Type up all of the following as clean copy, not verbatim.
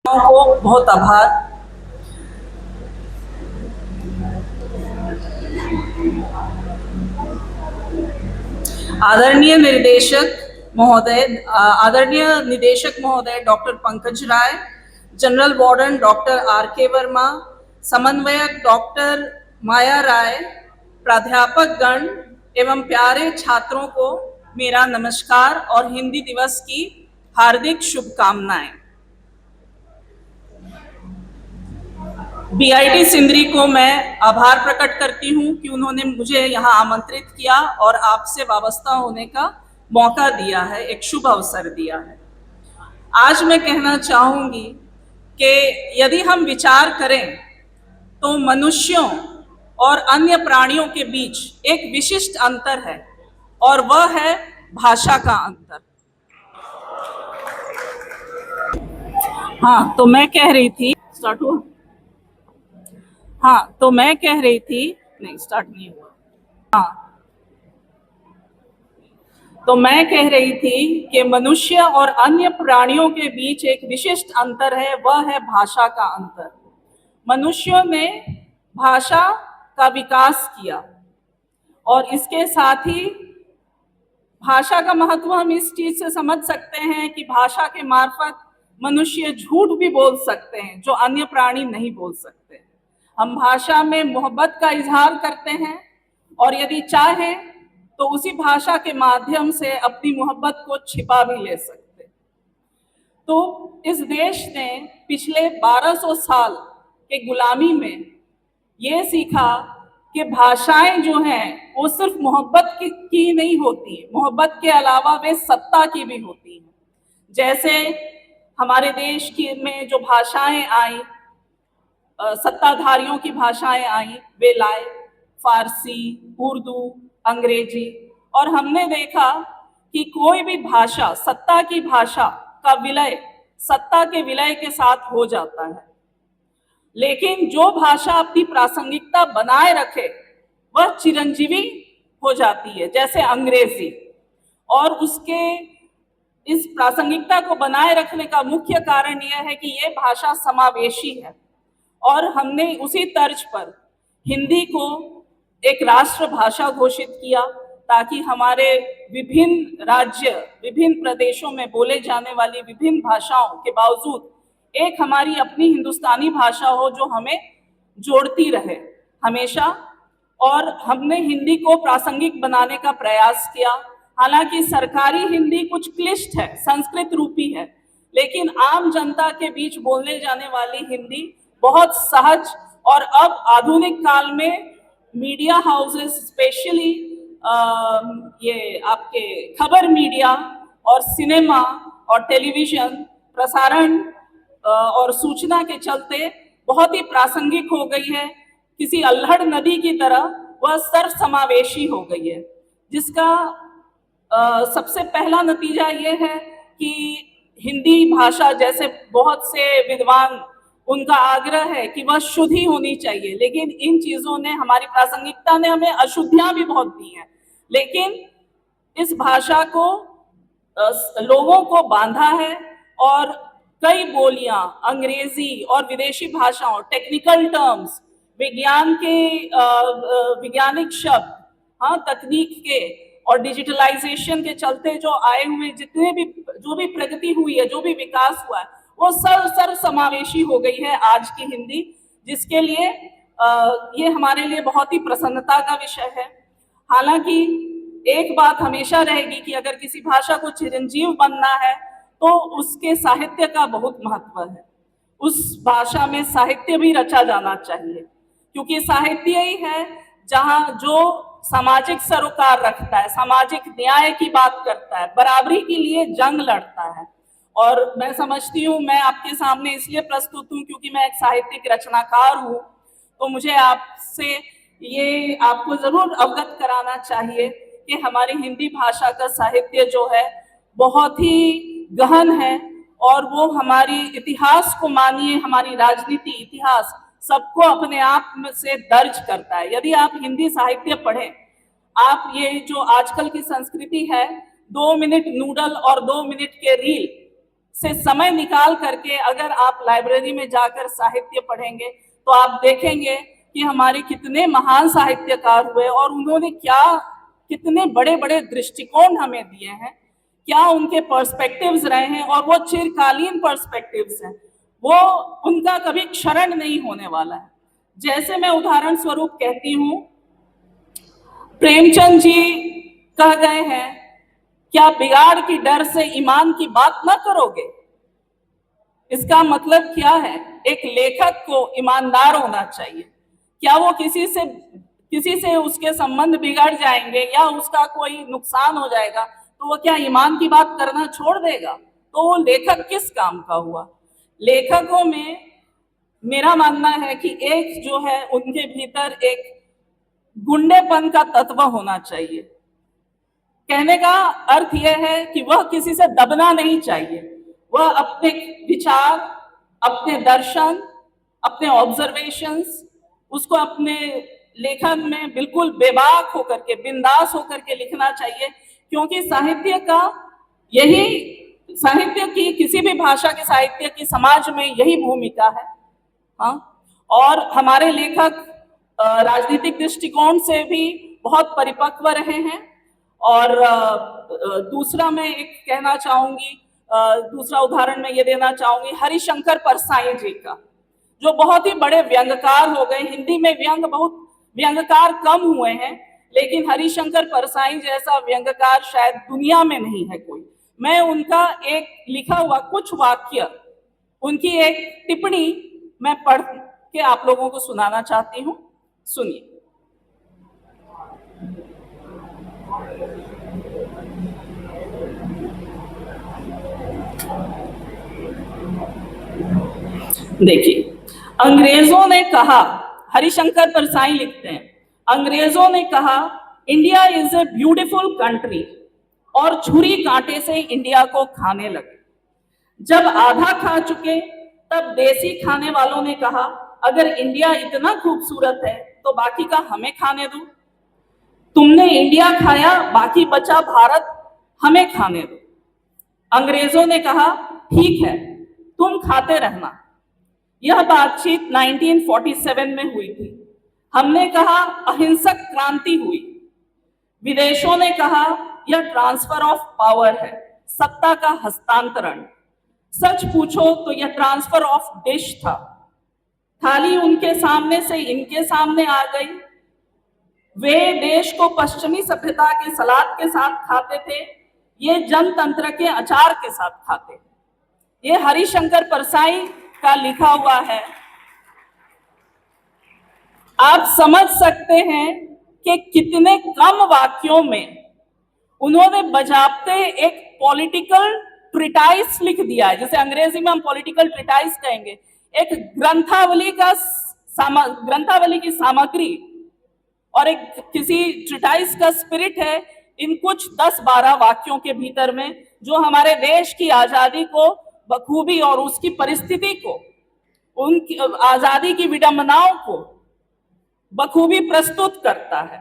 को बहुत आभार। आदरणीय निदेशक महोदय doctor Pankaj Rai, general warden doctor R.K. Verma, समन्वयक डॉक्टर माया राय, प्राध्यापक गण एवं प्यारे छात्रों को मेरा नमस्कार और हिंदी दिवस की हार्दिक शुभकामनाएं। BIT सिंदरी को मैं आभार प्रकट करती हूं कि उन्होंने मुझे यहां आमंत्रित किया और आपसे वाबस्ता होने का मौका दिया है, एक शुभ अवसर दिया है। आज मैं कहना चाहूंगी कि यदि हम विचार करें तो मनुष्यों और अन्य प्राणियों के बीच एक विशिष्ट अंतर है और वह है भाषा का अंतर। हाँ, तो मैं कह रही थी स्टार्ट हुआ। हाँ, तो मैं कह रही थी नहीं स्टार्ट नहीं हुआ। हाँ, तो मैं कह रही थी कि मनुष्य और अन्य प्राणियों के बीच एक विशिष्ट अंतर है, वह है भाषा का अंतर। मनुष्यों ने भाषा का विकास किया और इसके साथ ही भाषा का महत्व हम इस चीज से समझ सकते हैं कि भाषा के मार्फत मनुष्य झूठ भी बोल सकते हैं जो अन्य प्राणी नहीं बोल सकते। हम भाषा में मोहब्बत का इजहार करते हैं और यदि चाहें तो उसी भाषा के माध्यम से अपनी मोहब्बत को छिपा भी ले सकते। तो इस देश ने पिछले 1200 साल के गुलामी में ये सीखा कि भाषाएं जो हैं वो सिर्फ मोहब्बत की नहीं होती, मोहब्बत के अलावा वे सत्ता की भी होती हैं। जैसे हमारे देश की में जो भाषाएं आई, सत्ताधारियों की भाषाएं आई, वे लाए फारसी, उर्दू, अंग्रेजी, और हमने देखा कि कोई भी भाषा सत्ता की भाषा का विलय सत्ता के विलय के साथ हो जाता है, लेकिन जो भाषा अपनी प्रासंगिकता बनाए रखे वह चिरंजीवी हो जाती है, जैसे अंग्रेजी। और उसके इस प्रासंगिकता को बनाए रखने का मुख्य कारण यह है कि यह भाषा समावेशी है और हमने उसी तर्ज पर हिंदी को एक राष्ट्र भाषा घोषित किया ताकि हमारे विभिन्न राज्य, विभिन्न प्रदेशों में बोले जाने वाली विभिन्न भाषाओं के बावजूद एक हमारी अपनी हिंदुस्तानी भाषा हो जो हमें जोड़ती रहे हमेशा। और हमने हिंदी को प्रासंगिक बनाने का प्रयास किया। हालांकि सरकारी हिंदी कुछ क्लिष्ट है, संस्कृत रूपी है, लेकिन आम जनता के बीच बोलने जाने वाली हिंदी बहुत सहज और अब आधुनिक काल में मीडिया हाउसेस, स्पेशली ये आपके खबर मीडिया और सिनेमा और टेलीविजन प्रसारण और सूचना के चलते बहुत ही प्रासंगिक हो गई है। किसी अल्हड़ नदी की तरह वह सर्वसमावेशी हो गई है, जिसका सबसे पहला नतीजा ये है कि हिंदी भाषा, जैसे बहुत से विद्वान, उनका आग्रह है कि वह शुद्ध ही होनी चाहिए, लेकिन इन चीजों ने, हमारी प्रासंगिकता ने हमें अशुद्धियां भी बहुत दी हैं। लेकिन इस भाषा को लोगों को बांधा है और कई बोलियां, अंग्रेजी और विदेशी भाषाओं, टेक्निकल टर्म्स, विज्ञान के वैज्ञानिक शब्द, हाँ, तकनीक के और डिजिटलाइजेशन के चलते जो आए हुए जो भी प्रगति हुई है, जो भी विकास हुआ है, वो सर्व समावेशी हो गई है आज की हिंदी, जिसके लिए ये हमारे लिए बहुत ही प्रसन्नता का विषय है। हालांकि एक बात हमेशा रहेगी कि अगर किसी भाषा को चिरंजीव बनना है तो उसके साहित्य का बहुत महत्व है। उस भाषा में साहित्य भी रचा जाना चाहिए, क्योंकि साहित्य ही है जहां जो सामाजिक सरोकार रखता है, सामाजिक न्याय की बात करता है, बराबरी के लिए जंग लड़ता है। और मैं समझती हूँ, मैं आपके सामने इसलिए प्रस्तुत हूँ क्योंकि मैं एक साहित्यिक रचनाकार हूँ, तो मुझे आपसे ये आपको जरूर अवगत कराना चाहिए कि हमारी हिंदी भाषा का साहित्य जो है बहुत ही गहन है और वो हमारी इतिहास को मानिए, हमारी राजनीति, इतिहास सबको अपने आप में से दर्ज करता है। यदि आप हिंदी साहित्य पढ़ें, आप ये जो आजकल की संस्कृति है 2 मिनट नूडल और 2 मिनट के रील, से समय निकाल करके अगर आप लाइब्रेरी में जाकर साहित्य पढ़ेंगे तो आप देखेंगे कि हमारे कितने महान साहित्यकार हुए और उन्होंने क्या कितने बड़े बड़े दृष्टिकोण हमें दिए हैं, क्या उनके पर्सपेक्टिव्स रहे हैं, और वो चिरकालीन पर्सपेक्टिव्स हैं, वो उनका कभी क्षरण नहीं होने वाला है। जैसे मैं उदाहरण स्वरूप कहती हूँ, प्रेमचंद जी कह गए हैं, क्या बिगाड़ की डर से ईमान की बात ना करोगे। इसका मतलब क्या है? एक लेखक को ईमानदार होना चाहिए। क्या वो किसी से उसके संबंध बिगड़ जाएंगे या उसका कोई नुकसान हो जाएगा तो वो क्या ईमान की बात करना छोड़ देगा? तो वो लेखक किस काम का हुआ? लेखकों में मेरा मानना है कि एक जो है उनके भीतर एक गुंडेपन का तत्व होना चाहिए। कहने का अर्थ यह है कि वह किसी से दबना नहीं चाहिए, वह अपने विचार, अपने दर्शन, अपने ऑब्जर्वेशंस, उसको अपने लेखन में बिल्कुल बेबाक होकर के, बिंदास होकर के लिखना चाहिए, क्योंकि साहित्य का यही, साहित्य की, किसी भी भाषा के साहित्य की समाज में यही भूमिका है। हाँ, और हमारे लेखक राजनीतिक दृष्टिकोण से भी बहुत परिपक्व रहे हैं। और दूसरा मैं एक कहना चाहूंगी, दूसरा उदाहरण मैं ये देना चाहूंगी हरिशंकर परसाई जी का, जो बहुत ही बड़े व्यंग्यकार हो गए। हिंदी में व्यंग्यकार कम हुए हैं, लेकिन हरिशंकर परसाई जैसा व्यंग्यकार शायद दुनिया में नहीं है कोई। मैं उनका एक लिखा हुआ कुछ वाक्य, उनकी एक टिप्पणी मैं पढ़ के आप लोगों को सुनाना चाहती हूँ। सुनिए। देखिए, अंग्रेजों ने कहा, हरिशंकर परसाई लिखते हैं, अंग्रेजों ने कहा India is a beautiful country, और छुरी कांटे से इंडिया को खाने लगे। जब आधा खा चुके तब देसी खाने वालों ने कहा अगर इंडिया इतना खूबसूरत है तो बाकी का हमें खाने दो। तुमने इंडिया खाया, बाकी बचा भारत, हमें खाने दो। अंग्रेजों ने कहा ठीक है, तुम खाते रहना। यह बातचीत 1947 में हुई थी। हमने कहा अहिंसक क्रांति हुई। विदेशों ने कहा यह ट्रांसफर ऑफ पावर है, सत्ता का हस्तांतरण। सच पूछो तो यह ट्रांसफर ऑफ डिश था। थाली उनके सामने से इनके सामने आ गई। वे देश को पश्चिमी सभ्यता के सलाद के साथ खाते थे, ये जनतंत्र के अचार के साथ खाते। ये हरिशंकर परसाई का लिखा हुआ है। आप समझ सकते हैं कि कितने कम वाक्यों में उन्होंने बजाबते एक पॉलिटिकल ट्रिटाइस लिख दिया है, जिसे अंग्रेजी में हम पॉलिटिकल ट्रिटाइस कहेंगे। एक ग्रंथावली की सामग्री और एक किसी ट्रिटाइस का स्पिरिट है इन कुछ 10-12 वाक्यों के भीतर में, जो हमारे देश की आजादी को बखूबी और उसकी परिस्थिति को, उनकी आजादी की विडंबनाओं को बखूबी प्रस्तुत करता है।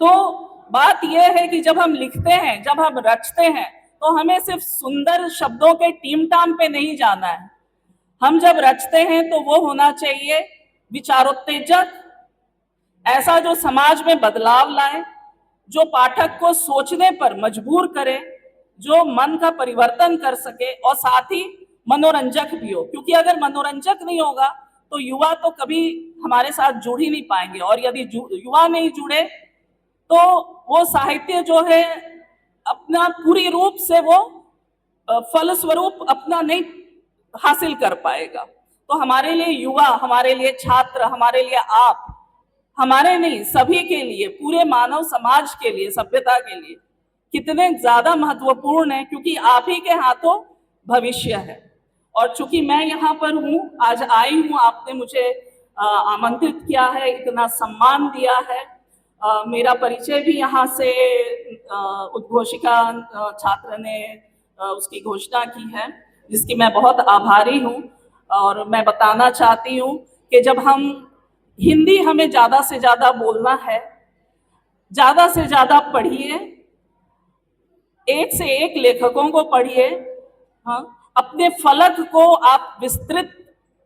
तो बात यह है कि जब हम लिखते हैं, जब हम रचते हैं, तो हमें सिर्फ सुंदर शब्दों के टीमटाम पे नहीं जाना है। हम जब रचते हैं तो वो होना चाहिए विचारोत्तेजक, ऐसा जो समाज में बदलाव लाए, जो पाठक को सोचने पर मजबूर करे, जो मन का परिवर्तन कर सके, और साथ ही मनोरंजक भी हो। क्योंकि अगर मनोरंजक नहीं होगा तो युवा तो कभी हमारे साथ जुड़ ही नहीं पाएंगे, और यदि युवा नहीं जुड़े तो वो साहित्य जो है अपना पूरी रूप से वो फलस्वरूप अपना नहीं हासिल कर पाएगा। तो हमारे लिए युवा, हमारे लिए छात्र, हमारे लिए आप, हमारे नहीं सभी के लिए, पूरे मानव समाज के लिए, सभ्यता के लिए कितने ज्यादा महत्वपूर्ण है, क्योंकि आप ही के हाथों भविष्य है। और चूंकि मैं यहाँ पर हूँ, आज आई हूँ, आपने मुझे आमंत्रित किया है, इतना सम्मान दिया है। मेरा परिचय भी यहाँ से उद्घोषिका छात्र ने उसकी घोषणा की है, जिसकी मैं बहुत आभारी हूँ। और मैं बताना चाहती हूँ कि जब हम हिंदी, हमें ज़्यादा से ज़्यादा बोलना है, ज़्यादा से ज़्यादा पढ़िए, एक से एक लेखकों को पढ़िए, हाँ, अपने फलक को आप विस्तृत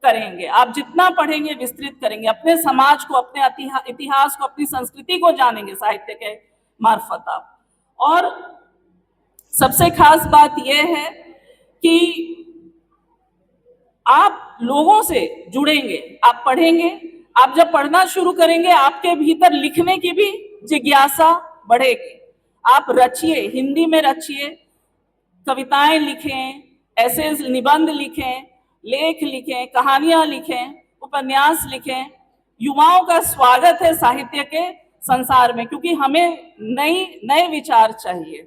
करेंगे, आप जितना पढ़ेंगे विस्तृत करेंगे, अपने समाज को, अपने इतिहास को, अपनी संस्कृति को जानेंगे साहित्य के मार्फत आप। और सबसे खास बात यह है कि आप लोगों से जुड़ेंगे, आप पढ़ेंगे, आप जब पढ़ना शुरू करेंगे आपके भीतर लिखने की भी जिज्ञासा बढ़ेगी। आप रचिए, हिंदी में रचिए, कविताएं लिखें, ऐसे निबंध लिखें, लेख लिखें, कहानियां लिखें, उपन्यास लिखें। युवाओं का स्वागत है साहित्य के संसार में, क्योंकि हमें नए विचार चाहिए।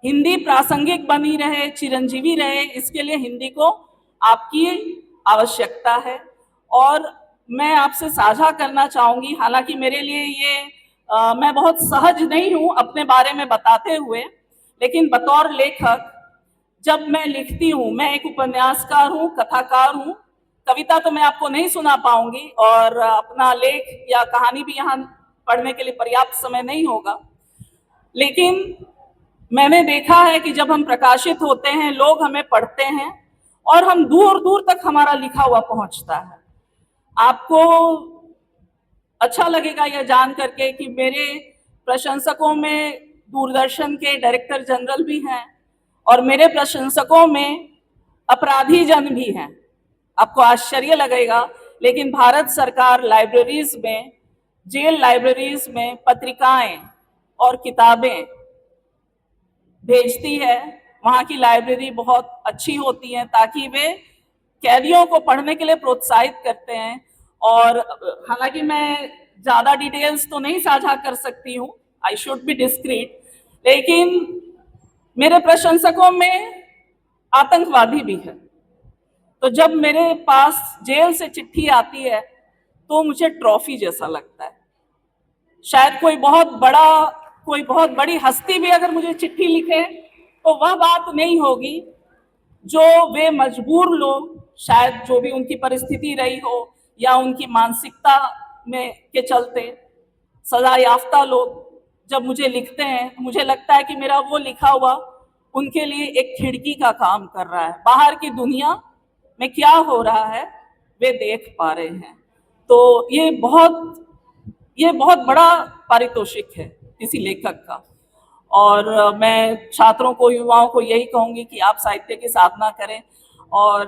हिंदी प्रासंगिक बनी रहे, चिरंजीवी रहे, इसके लिए हिंदी को आपकी आवश्यकता है। और मैं आपसे साझा करना चाहूंगी, हालांकि मेरे लिए ये मैं बहुत सहज नहीं हूं अपने बारे में बताते हुए, लेकिन बतौर लेखक जब मैं लिखती हूँ, मैं एक उपन्यासकार हूँ, कथाकार हूँ, कविता तो मैं आपको नहीं सुना पाऊंगी और अपना लेख या कहानी भी यहाँ पढ़ने के लिए पर्याप्त समय नहीं होगा, लेकिन मैंने देखा है कि जब हम प्रकाशित होते हैं, लोग हमें पढ़ते हैं और हम दूर दूर तक हमारा लिखा हुआ पहुंचता है। आपको अच्छा लगेगा यह जान करके कि मेरे प्रशंसकों में दूरदर्शन के डायरेक्टर जनरल भी हैं और मेरे प्रशंसकों में अपराधी जन भी हैं। आपको आश्चर्य लगेगा, लेकिन भारत सरकार लाइब्रेरीज में, जेल लाइब्रेरीज में पत्रिकाएं और किताबें भेजती है। वहाँ की लाइब्रेरी बहुत अच्छी होती है ताकि वे कैदियों को पढ़ने के लिए प्रोत्साहित करते हैं। और हालांकि मैं ज़्यादा डिटेल्स तो नहीं साझा कर सकती हूँ, आई शुड बी डिस्क्रीट, लेकिन मेरे प्रशंसकों में आतंकवादी भी है। तो जब मेरे पास जेल से चिट्ठी आती है तो मुझे ट्रॉफी जैसा लगता है। शायद कोई बहुत बड़ी हस्ती भी अगर मुझे चिट्ठी लिखे तो वह बात नहीं होगी जो वे मजबूर लोग, शायद जो भी उनकी परिस्थिति रही हो या उनकी मानसिकता में के चलते सजा याफ्ता लोग जब मुझे लिखते हैं, मुझे लगता है कि मेरा वो लिखा हुआ उनके लिए एक खिड़की का काम कर रहा है। बाहर की दुनिया में क्या हो रहा है वे देख पा रहे हैं। तो ये बहुत बड़ा पारितोषिक है किसी लेखक का। और मैं छात्रों को, युवाओं को यही कहूंगी कि आप साहित्य की साधना करें। और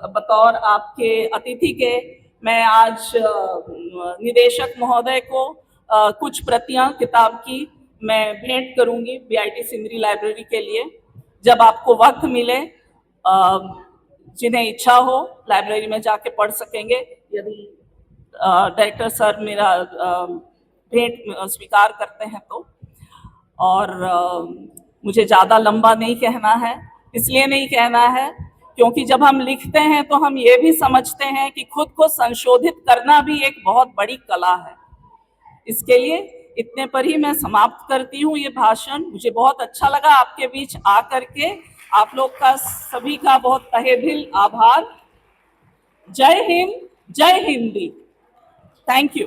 बतौर आपके अतिथि के मैं आज निदेशक महोदय को कुछ प्रतियां किताब की मैं भेंट करूंगी बीआईटी सिंदरी लाइब्रेरी के लिए। जब आपको वक्त मिले, जिन्हें इच्छा हो लाइब्रेरी में जाके पढ़ सकेंगे, यदि डायरेक्टर सर मेरा भेंट स्वीकार करते हैं तो। और मुझे ज़्यादा लंबा नहीं कहना है, इसलिए नहीं कहना है क्योंकि जब हम लिखते हैं तो हम ये भी समझते हैं कि खुद को संशोधित करना भी एक बहुत बड़ी कला है। इसके लिए इतने पर ही मैं समाप्त करती हूँ ये भाषण। मुझे बहुत अच्छा लगा आपके बीच आ करके। आप लोग का सभी का बहुत तहे दिल आभार। जय हिंद, जय हिंदी। Thank you.